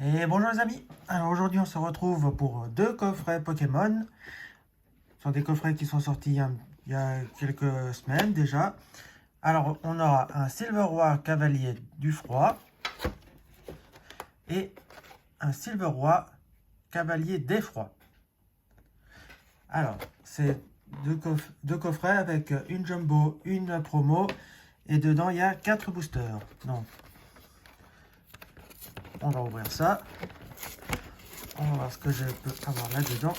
Et bonjour les amis, alors aujourd'hui on se retrouve pour deux coffrets Pokémon. Ce sont des coffrets qui sont sortis il y a quelques semaines déjà. Alors on aura un Silver Roi Cavalier du Froid et un Silver Roi Cavalier d'Effroi. Alors c'est deux coffrets avec une jumbo, une promo et dedans il y a 4 boosters. Donc on va ouvrir ça. On va voir ce que je peux avoir là-dedans.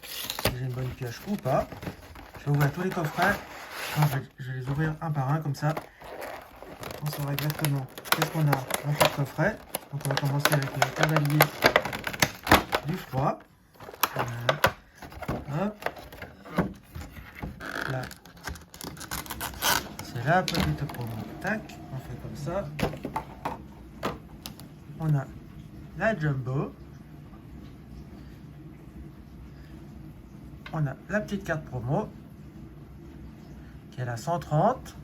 Si j'ai une bonne pioche ou pas. Je vais ouvrir tous les coffrets. Enfin, je vais les ouvrir un par un comme ça. On saura exactement qu'est-ce qu'on a dans chaque coffret. Donc on va commencer avec le cavalier du froid. Hop. Là. C'est la petite promo. Tac. On fait comme ça. On a la jumbo. On a la petite carte promo qui est la 130.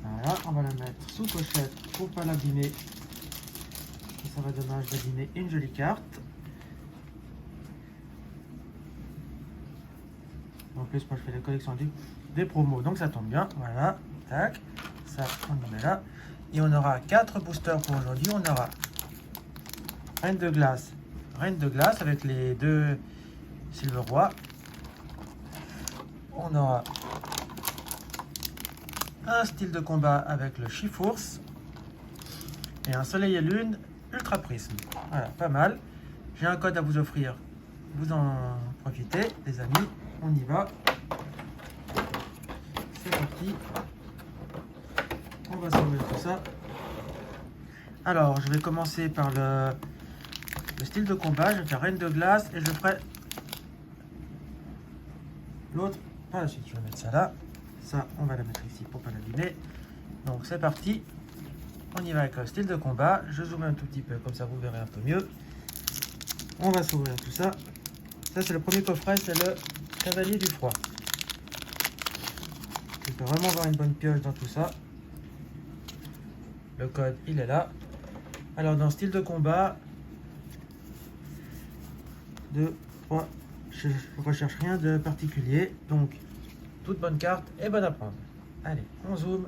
Voilà, on va la mettre sous pochette pour pas l'abîmer. Ça va dommage d'abîmer une jolie carte. En plus, moi je fais la collection des promos, donc ça tombe bien. Voilà, tac, ça on le met là. Et on aura 4 boosters pour aujourd'hui. On aura Reine de glace avec les deux Silver Roi. On aura un style de combat avec le Chifours et un Soleil et Lune Ultra Prisme. Voilà, pas mal. J'ai un code à vous offrir. Vous en profitez, les amis. On y va. C'est parti. On va s'ouvrir tout ça. Alors, je vais commencer par le style de combat. Je vais faire Reine de glace et je ferai l'autre par la suite. Je vais mettre ça là. Ça, on va la mettre ici pour pas l'abîmer. Donc, c'est parti. On y va avec le style de combat. Je zoome un tout petit peu, comme ça vous verrez un peu mieux. On va s'ouvrir tout ça. Ça, c'est le premier coffret, c'est le Cavalier du Froid. Il peut vraiment avoir une bonne pioche dans tout ça. Le code, il est là. Alors, dans style de combat, 2, 3, je ne recherche rien de particulier. Donc, toute bonne carte et bonne à prendre. Allez, on zoome.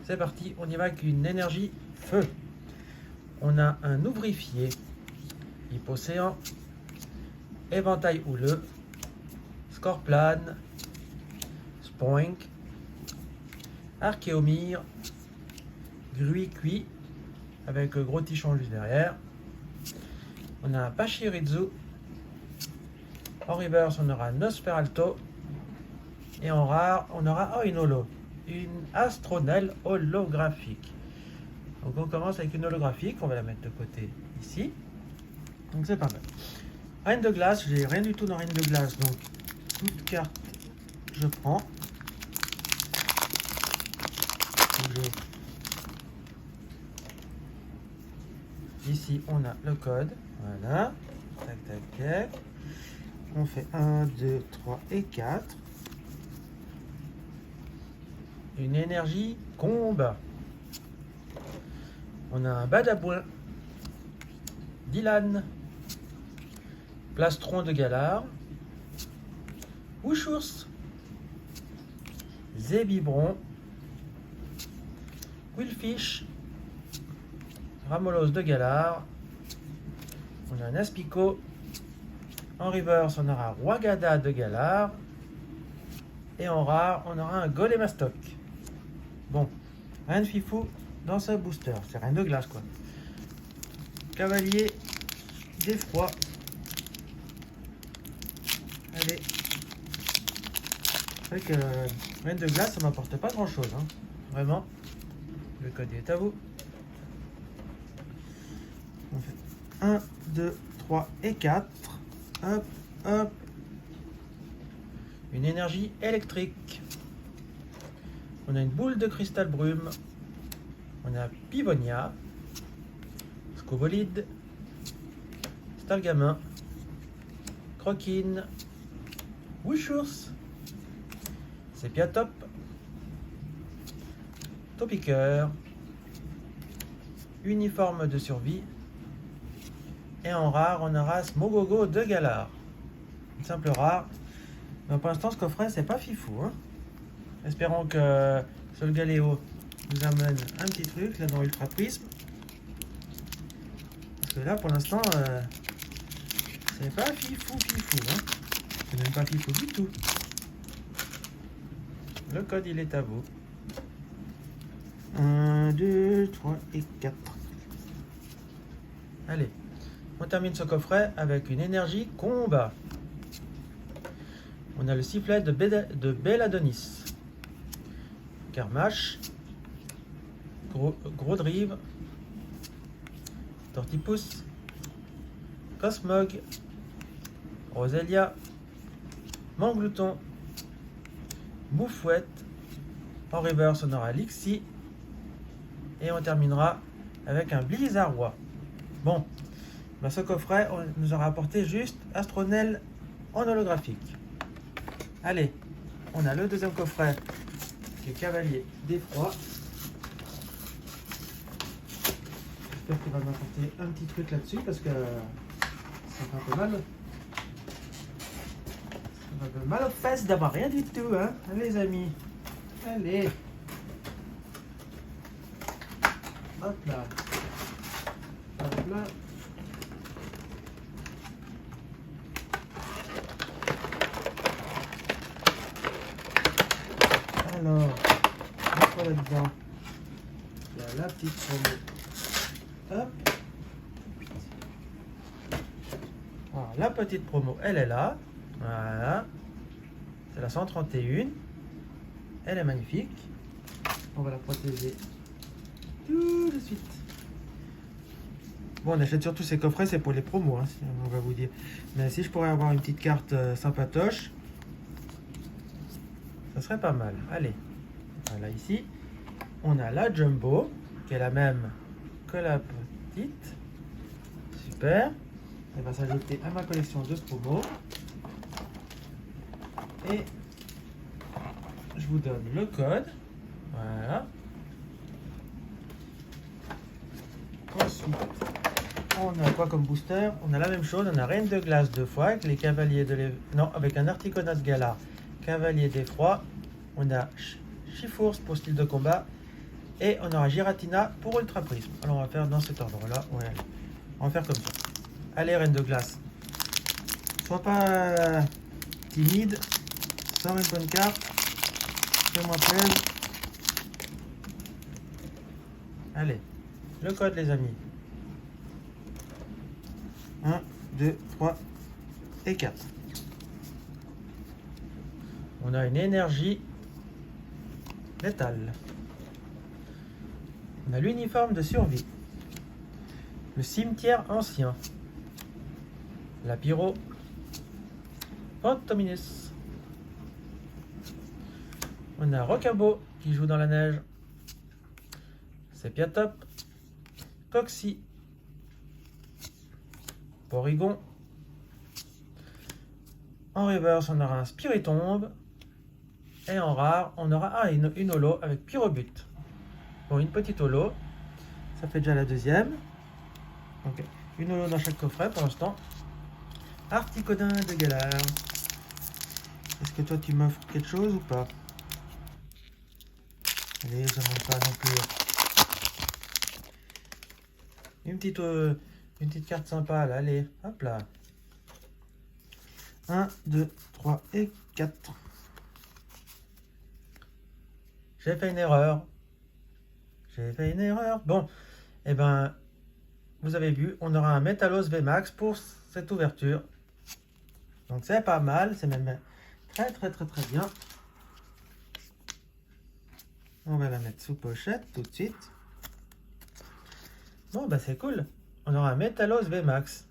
C'est parti, on y va avec une énergie feu. On a un ouvrifié, Hypocéan, éventail houleux, Scorplane, Spoink, Archéomire, Gruy cuit avec gros tichon juste derrière. On a un Pachirisu. En reverse, on aura Nosferalto. Et en rare, on aura une holo. Une Astronelle holographique. Donc on commence avec une holographique. On va la mettre de côté ici. Donc c'est pas mal. Reine de glace, j'ai rien du tout dans Reine de glace. Donc toute carte, je prends. Donc, ici, on a le code. Voilà. Tac, tac, tac. On fait 1, 2, 3 et 4. Une énergie combat. On a un Badabouin, Dylan, Plastron de Galar, Wushours, Zébibron, Quillfish, Ramolos de Galar. On a un Aspico. En reverse, on aura Rwagada de Galar. Et en rare, on aura un Golemastoc. Bon, rien de fifou dans ce booster. C'est rien de glace, quoi. Cavalier d'Effroi. Allez. C'est vrai que rien de glace, ça m'apporte pas grand-chose. Hein. Vraiment. Le code est à vous. On fait 1, 2, 3 et 4. Hop, hop. Une énergie électrique. On a une boule de cristal brume. On a Pivonia, Scobolide, Stargamin, Croquine, Wushours, Sepiatop, Topiqueur, uniforme de survie. Et en rare, on aura Smogogo de Galar. Une simple rare. Mais pour l'instant, ce coffret, c'est pas fifou. Hein. Espérons que Solgaleo nous amène un petit truc là dans Ultra Prisme. Parce que là, pour l'instant, c'est pas fifou. Hein. C'est même pas fifou du tout. Le code, il est à vous. 1, 2, 3 et 4. Allez, on termine ce coffret avec une énergie combat. On a le sifflet de Belladonis, Karmash, Gros Drive, Tortipus, Cosmog, Roselia, Manglouton, Boufouette. En reverse, on aura Lixie. Et on terminera avec un Blizzardois. Bon, ben ce coffret nous aura apporté juste Astronel en holographique. Allez, on a le deuxième coffret qui est Cavalier d'Effroi. J'espère qu'il va m'apporter un petit truc là-dessus parce que ça fait un peu mal. Ça fait un peu mal aux fesses d'avoir rien du tout, hein, les amis. Allez. Hop là. Hop là. Alors, quoi là-dedans? Il y a la petite promo. Hop. Alors, la petite promo, elle est là. Voilà. C'est la 131. Elle est magnifique. On va la protéger tout de suite. Bon, on achète surtout ces coffrets, c'est pour les promos, hein, on va vous dire. Mais si je pourrais avoir une petite carte sympatoche, ça serait pas mal. Allez, voilà ici, on a la Jumbo, qui est la même que la petite. Super. Elle va s'ajouter à ma collection de promos. Et je vous donne le code. Voilà. Ensuite, on a quoi comme booster? On a la même chose, on a Reine de Glace 2 fois avec les cavaliers de non, avec un Articonas Galar, cavalier d'effroi. On a Chifours pour style de combat. Et on aura Giratina pour Ultra Prisme. Alors on va faire dans cet ordre-là. Ouais, on va faire comme ça. Allez, Reine de Glace. Sois pas timide. Sors une bonne carte. Fais-moi plaisir. Allez, le code les amis. 1, 2, 3 et 4. On a une énergie létale. On a l'uniforme de survie. Le cimetière ancien. La pyro. Pantominus. On a Rocabo qui joue dans la neige. Sepiatop. Coxy. Porygon. En reverse, on aura un Spiritombe. Et en rare, on aura une holo avec Pyrobut. Bon, une petite holo. Ça fait déjà la deuxième. Donc, une holo dans chaque coffret pour l'instant. Articodin de Galar. Est-ce que toi, tu m'offres quelque chose ou pas? Allez, ça ne demande pas non plus. Une petite carte sympa, là. Allez, hop là. 1, 2, 3 et 4. J'ai fait une erreur. Bon, et ben, vous avez vu, on aura un Metalos VMAX pour cette ouverture. Donc c'est pas mal, c'est même très bien. On va la mettre sous pochette tout de suite. Bon, bah c'est cool. On aura un Metalos VMAX.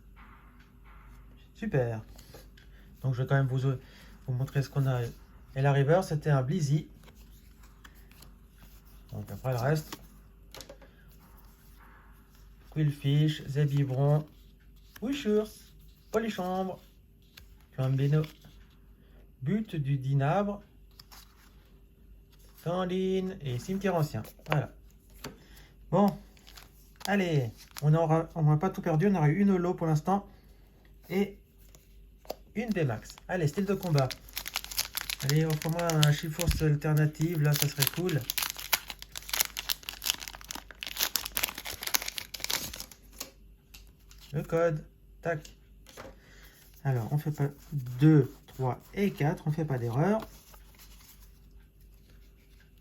Super. Donc je vais quand même vous montrer ce qu'on a. Et la river, c'était un Blizzy. Donc après le reste. Quillfish, Zébibron, Wishurs, Polychambre, Flambino, But du Dinabre, Tandine et Cimetière Ancien. Voilà. Bon. Allez, on n'aura pas tout perdu. On aura eu une holo pour l'instant. Et une VMAX. Allez, style de combat. Allez, offre-moi un Chiforce alternative. Là, ça serait cool. Le code. Tac. Alors, on fait pas 2, 3 et 4. On fait pas d'erreur.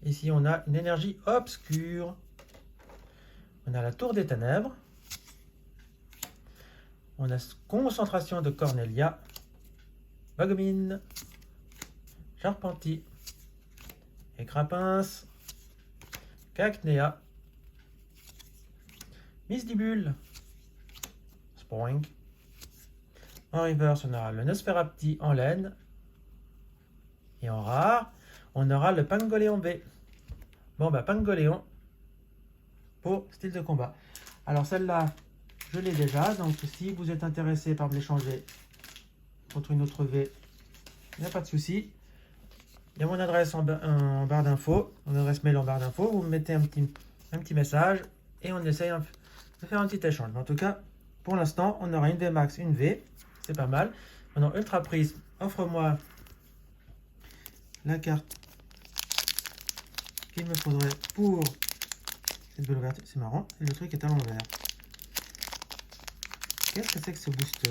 Ici, on a une énergie obscure. On a la tour des ténèbres. On a concentration de Cornelia. Bogomine. Charpentier. Écrapince. Cacnea. Misdibule. Spoink. En reverse, on aura le Nosferapti en laine. Et en rare, on aura le Pangoléon V. Bon, bah, Pangoléon pour style de combat. Alors, celle-là, je l'ai déjà. Donc, si vous êtes intéressé par me l'échanger contre une autre V, il n'y a pas de souci. Il y a mon adresse en barre d'infos, mon adresse mail en barre d'infos. Vous me mettez un petit message et on essaye de faire un petit échange. Mais en tout cas, pour l'instant, on aura une VMAX, une V. C'est pas mal. Maintenant, Ultra Prisme, offre-moi la carte qu'il me faudrait pour cette belle ouverture. C'est marrant, le truc est à l'envers. Qu'est-ce que c'est que ce booster?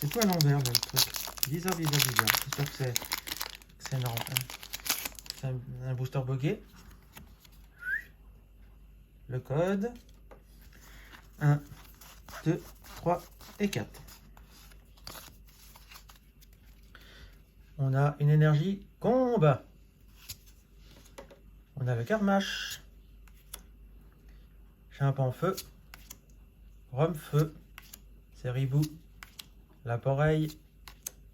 C'est tout à l'envers, le truc. Bizarre. J'espère que c'est normal. C'est un booster buggé. Le code. 1, 2, 3 et 4. On a une énergie combat. On a le Karmash. Chimpan feu. Rhum feu. Seribou. Laporeille.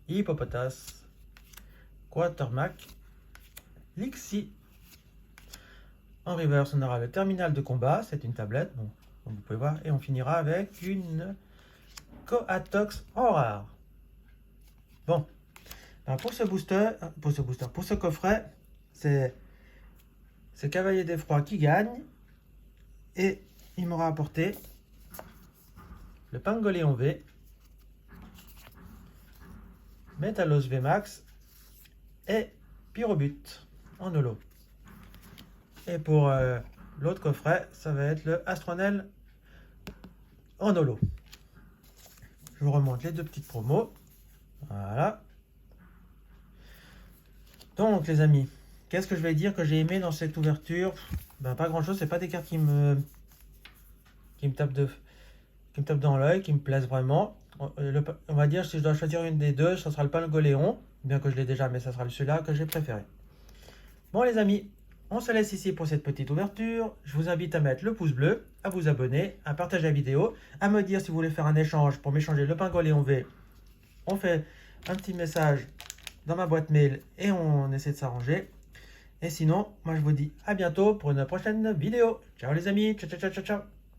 Hippopotas. Quatermac. Lixie. En reverse, on aura le terminal de combat. C'est une tablette. Bon, comme vous pouvez voir. Et on finira avec une Coatox en rare. Bon. Alors pour ce coffret, c'est Cavalier d'Effroi qui gagne. Et il m'aura apporté le Pangoléon V, Métalos VMAX et Pyrobut en holo. Et pour l'autre coffret, ça va être le Astronel en holo. Je vous remonte les deux petites promos. Voilà. Donc les amis, qu'est-ce que je vais dire que j'ai aimé dans cette ouverture? Ben, pas grand chose, c'est pas des cartes qui me tapent dans l'œil, qui me plaisent vraiment. On va dire si je dois choisir une des deux, ça sera le Pangoléon, bien que je l'ai déjà, mais ça sera celui-là que j'ai préféré. Bon les amis, on se laisse ici pour cette petite ouverture. Je vous invite à mettre le pouce bleu, à vous abonner, à partager la vidéo, à me dire si vous voulez faire un échange pour m'échanger le Pangoléon V. On fait un petit message dans ma boîte mail et on essaie de s'arranger. Et sinon, moi je vous dis à bientôt pour une prochaine vidéo. Ciao les amis, ciao ciao ciao ciao.